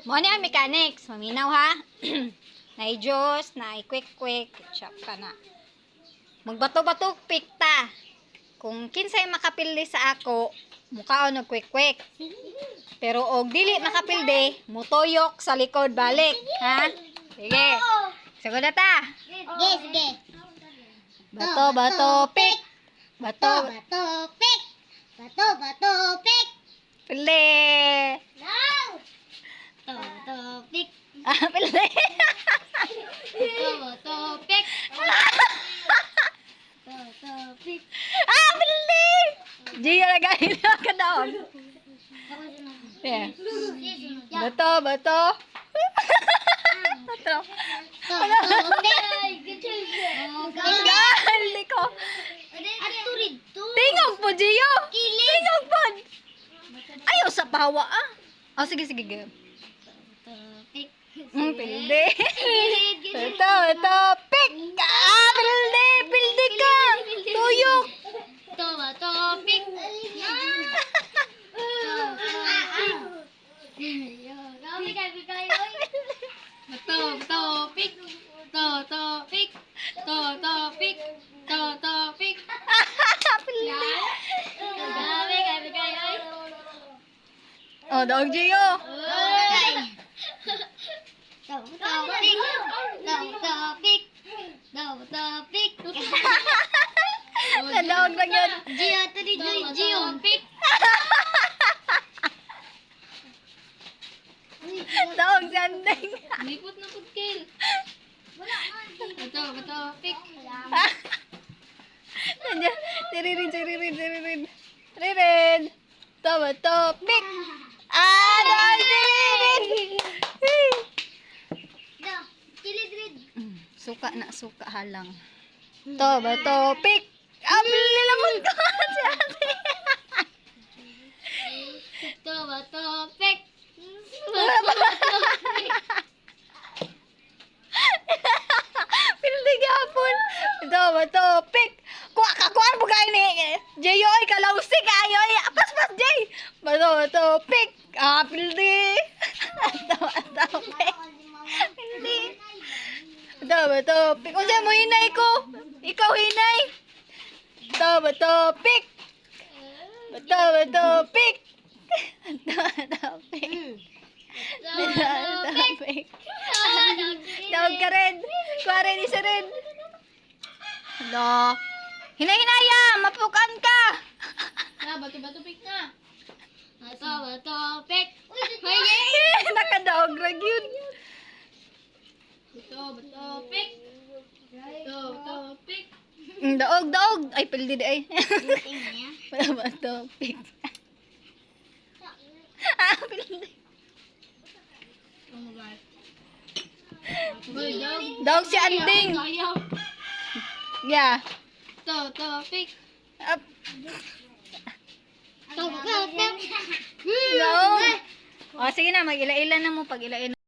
Mo ni ang mechanics, maminaw ha. Nay juice, nay quick, ketchup ka na. Magbato-bato pikta. Kung kinsay makapildi sa ako, mukhaon og quick. Pero og dili makapildi, mutoyok sa likod balik, ha? Sige. Sagod na ta. Sige. Bato, pik. Bato, Pik. Bato, pik. pili. Pik. Ah, pili. Pik. Pik. Ah, pili. Gio na ganito ka daon. Yeah. Bato. Bato. Gali ko. Tingog po, Gio. Tingog po. Ayaw sa pawa, ah. Oh, sige. Pilde. Bato, pik. Ah, pilde ka. Tuyok. Pik. Oh, daog Gio. Nadaog lang yun. Daog sanding. Lipot na pagkil. Bato, pik. Siririn. Bato, pik. Ah, daog siririn. Suka halang. Bato, pik. Ah, nilamon ko. Si ate. Bato, pik. Pildi gapon. Bato, pik. Kuha mo kayo ni Jayo, ay kalawsi kayo. Pas, Jay. Bato, pik. Ah, pildi. Bato, pik. Pildi. Bato, pik. Kung saan mo hinay ko? Ikaw hinay. Bato, pik. Bato, pik. Bato, pik. Pik. Daog ka rin. Kuha rin, isa rin. Hello. Hinay-hinaya, mapukan ka. Bato, pik na. Bato, pik. Nakadaog rag yun. Bato, pik. Bato, pik. Daog. Ay, pildi di ay. Bato, pik. Ah, pildi. Daog si Anding. Yeah. Bato, pik. Up. Bato, pik. Daog. O, sige na, mag-ila-ila na mo pag ila-ila.